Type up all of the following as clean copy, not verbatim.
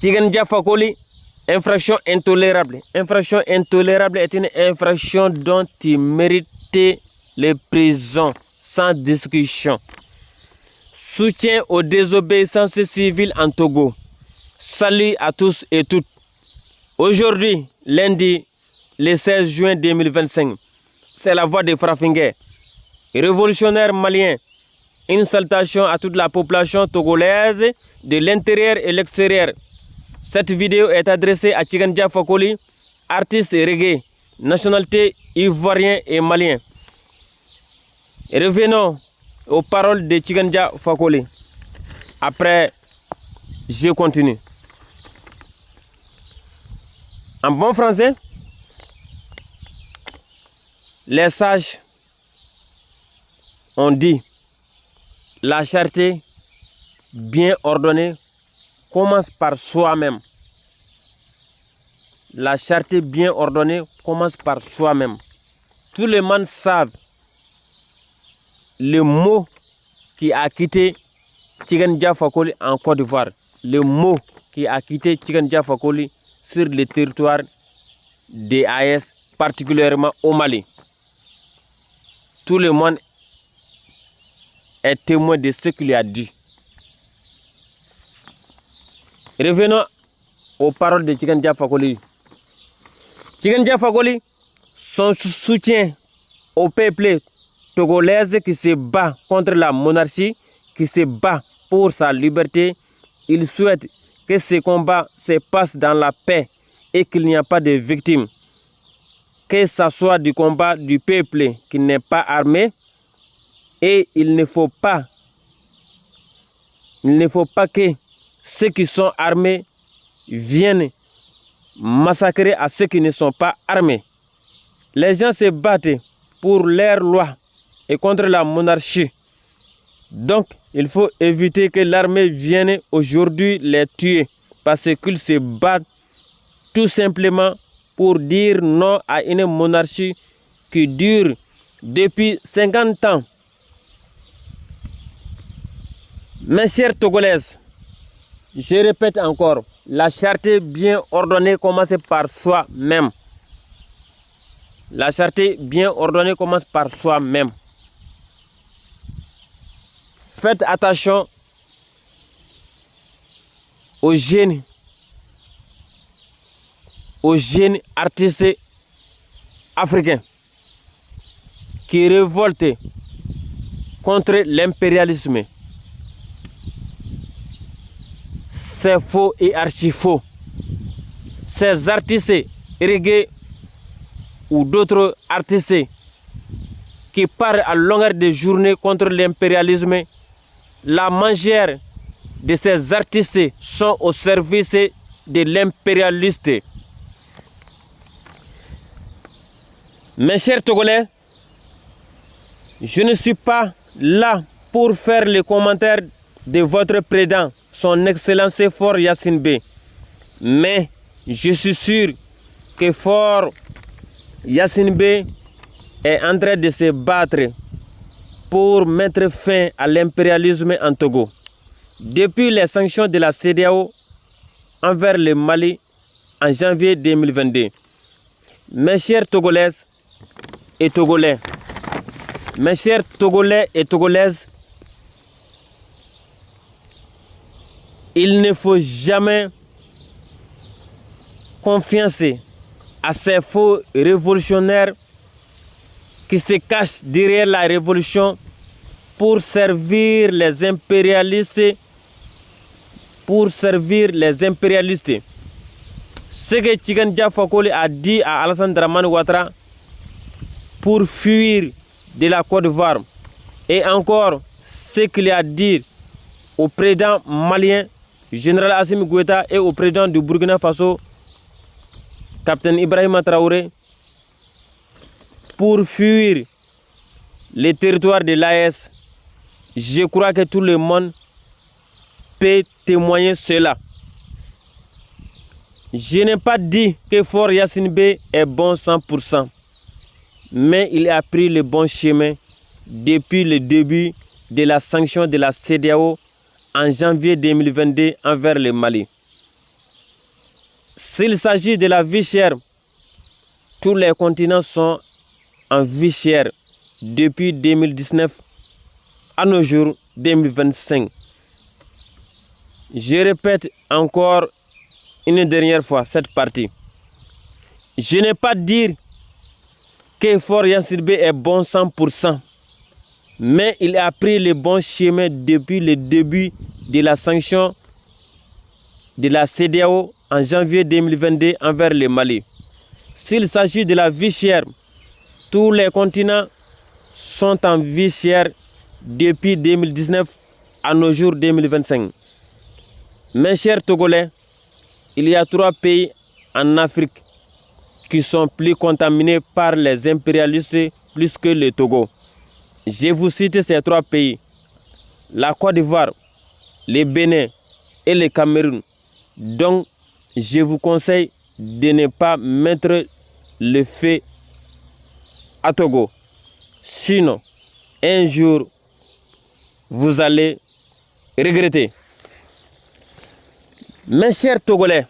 Tchigandia Fakoli, infraction intolérable. Infraction intolérable est une infraction dont il méritait les prisons sans discussion. Soutien aux désobéissances civiles en Togo. Salut à tous et toutes. Aujourd'hui, lundi, le 16 juin 2025, c'est la voix des Frafingais, révolutionnaires maliens. Une salutation à toute la population togolaise de l'intérieur et l'extérieur. Cette vidéo est adressée à Tchigandia Fakoli, artiste reggae, nationalité ivoirien et malien. Revenons aux paroles de Tchigandia Fakoli. Après, je continue. En bon français, les sages ont dit: la charité bien ordonnée commence par soi-même. La charité bien ordonnée commence par soi-même. Tous les monde savent le mot qui a quitté Tchigandia Fakoli en Côte d'Ivoire. Le mot qui a quitté Tchigandia Fakoli sur le territoire des AES, particulièrement au Mali. Tout le monde est témoin de ce qu'il a dit. Revenons aux paroles de Tchigandia Fakoli. Tchigandia Fakoli, son soutien au peuple togolais qui se bat contre la monarchie, qui se bat pour sa liberté, il souhaite que ce combat se passe dans la paix et qu'il n'y a pas de victimes. Que ce soit du combat du peuple qui n'est pas armé, et il ne faut pas que ceux qui sont armés viennent massacrer à ceux qui ne sont pas armés. Les gens se battent pour leurs lois et contre la monarchie. Donc, il faut éviter que l'armée vienne aujourd'hui les tuer parce qu'ils se battent tout simplement pour dire non à une monarchie qui dure depuis 50 ans. Mes chers Togolaises, je répète encore, la charité bien ordonnée commence par soi-même. La charité bien ordonnée commence par soi-même. Faites attention aux jeunes artistes africains qui révoltent contre l'impérialisme. C'est faux et archi faux. Ces artistes reggae ou d'autres artistes qui parlent à longueur de journée contre l'impérialisme, la majeure de ces artistes sont au service de l'impérialiste. Mes chers Togolais, je ne suis pas là pour faire les commentaires de votre président, son Excellence Fort Yassine B. Mais je suis sûr que Fort Yassine B est en train de se battre pour mettre fin à l'impérialisme en Togo. Depuis les sanctions de la CEDEAO envers le Mali en janvier 2022, mes chers Togolaises et Togolais, mes chers Togolais et Togolaises, il ne faut jamais confiance à ces faux révolutionnaires qui se cachent derrière la révolution pour servir les impérialistes. Ce que Tchigandia Fakoli a dit à Alassane Dramane Ouattara pour fuir de la Côte d'Ivoire, et encore ce qu'il a dit au président malien, général Assimi Goïta, et au président du Burkina Faso, capitaine Ibrahima Traoré, pour fuir les territoires de l'AES. Je crois que tout le monde peut témoigner cela. Je n'ai pas dit que Fort Yassine B est bon 100%, mais il a pris le bon chemin depuis le début de la sanction de la CEDEAO en janvier 2022 envers le Mali. S'il s'agit de la vie chère, tous les continents sont en vie chère depuis 2019 à nos jours 2025. Je répète encore une dernière fois cette partie. Je n'ai pas dire que Faure Gnassingbé est bon 100%, mais il a pris le bon chemin depuis le début de la sanction de la CEDEAO en janvier 2022 envers le Mali. S'il s'agit de la vie chère, tous les continents sont en vie chère depuis 2019 à nos jours 2025. Mes chers Togolais, il y a 3 pays en Afrique qui sont plus contaminés par les impérialistes plus que le Togo. Je vous cite ces 3 pays: la Côte d'Ivoire, le Bénin et le Cameroun. Donc, je vous conseille de ne pas mettre le feu à Togo. Sinon, un jour, vous allez regretter. Mes chers Togolais,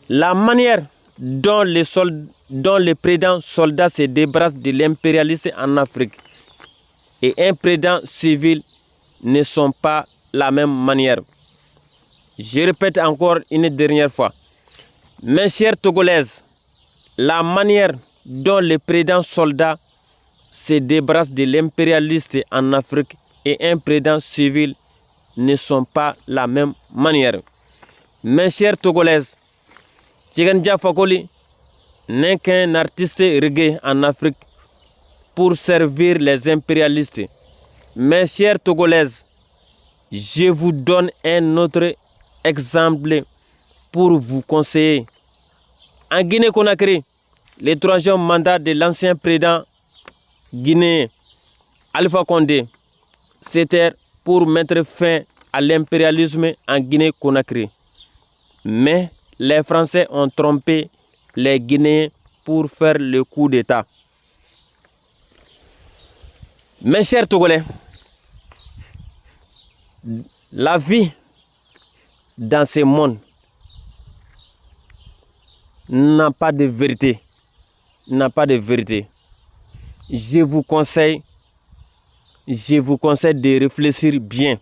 la manière dont le président soldat se débarrasse de l'impérialisme en Afrique et un président civil ne sont pas la même manière. Je répète encore une dernière fois. Mes chers Togolaises, la manière dont le président soldat se débarrasse de l'impérialiste en Afrique et un président civil ne sont pas la même manière. Mes chers Togolaises, Tidiane Jah Fakoly n'est qu'un artiste reggae en Afrique pour servir les impérialistes. Mes chers Togolaises, je vous donne un autre exemple pour vous conseiller. En Guinée-Conakry, le 3e mandat de l'ancien président guinéen Alpha Condé, c'était pour mettre fin à l'impérialisme en Guinée-Conakry. Mais les Français ont trompé les Guinéens pour faire le coup d'État. Mes chers Togolais, la vie dans ce monde n'a pas de vérité. N'a pas de vérité. Je vous conseille de réfléchir bien.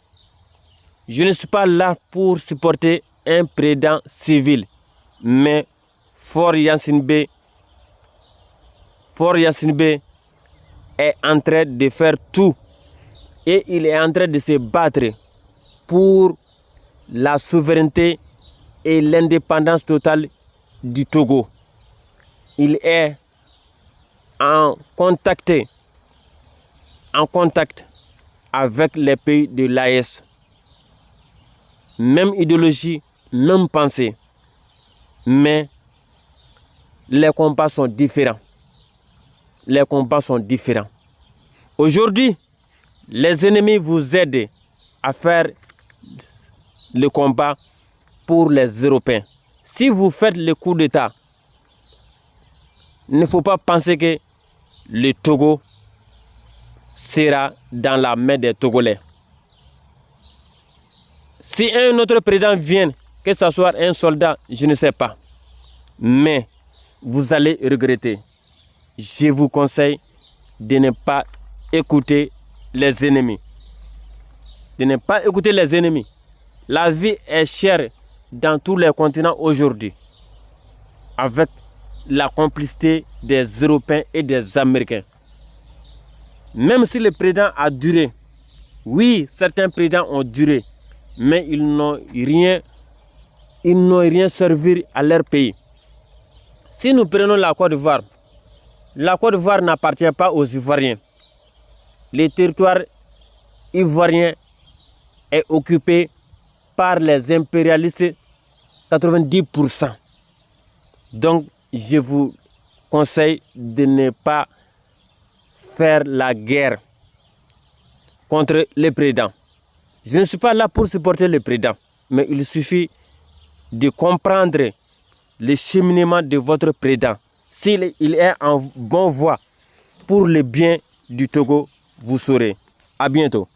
Je ne suis pas là pour supporter un président civil, mais Faure Gnassingbé est en train de faire tout et il est en train de se battre pour la souveraineté et l'indépendance totale du Togo. Il est en contact avec les pays de l'AES. Même idéologie, même pensée. Mais les combats sont différents. Les combats sont différents. Aujourd'hui, les ennemis vous aident à faire le combat pour les Européens. Si vous faites le coup d'État, il ne faut pas penser que le Togo sera dans la main des Togolais. Si un autre président vient, que ce soit un soldat, je ne sais pas. Mais vous allez regretter. Je vous conseille de ne pas écouter les ennemis. De ne pas écouter les ennemis. La vie est chère dans tous les continents aujourd'hui, avec la complicité des Européens et des Américains. Même si le président a duré, oui, certains présidents ont duré, mais ils n'ont rien servi à leur pays. Si nous prenons la Côte d'Ivoire n'appartient pas aux Ivoiriens. Le territoire ivoirien est occupé par les impérialistes 90%. Donc, je vous conseille de ne pas faire la guerre contre le président. Je ne suis pas là pour supporter le président, mais il suffit de comprendre le cheminement de votre président. S'il est en bonne voie pour le bien du Togo, vous saurez. À bientôt.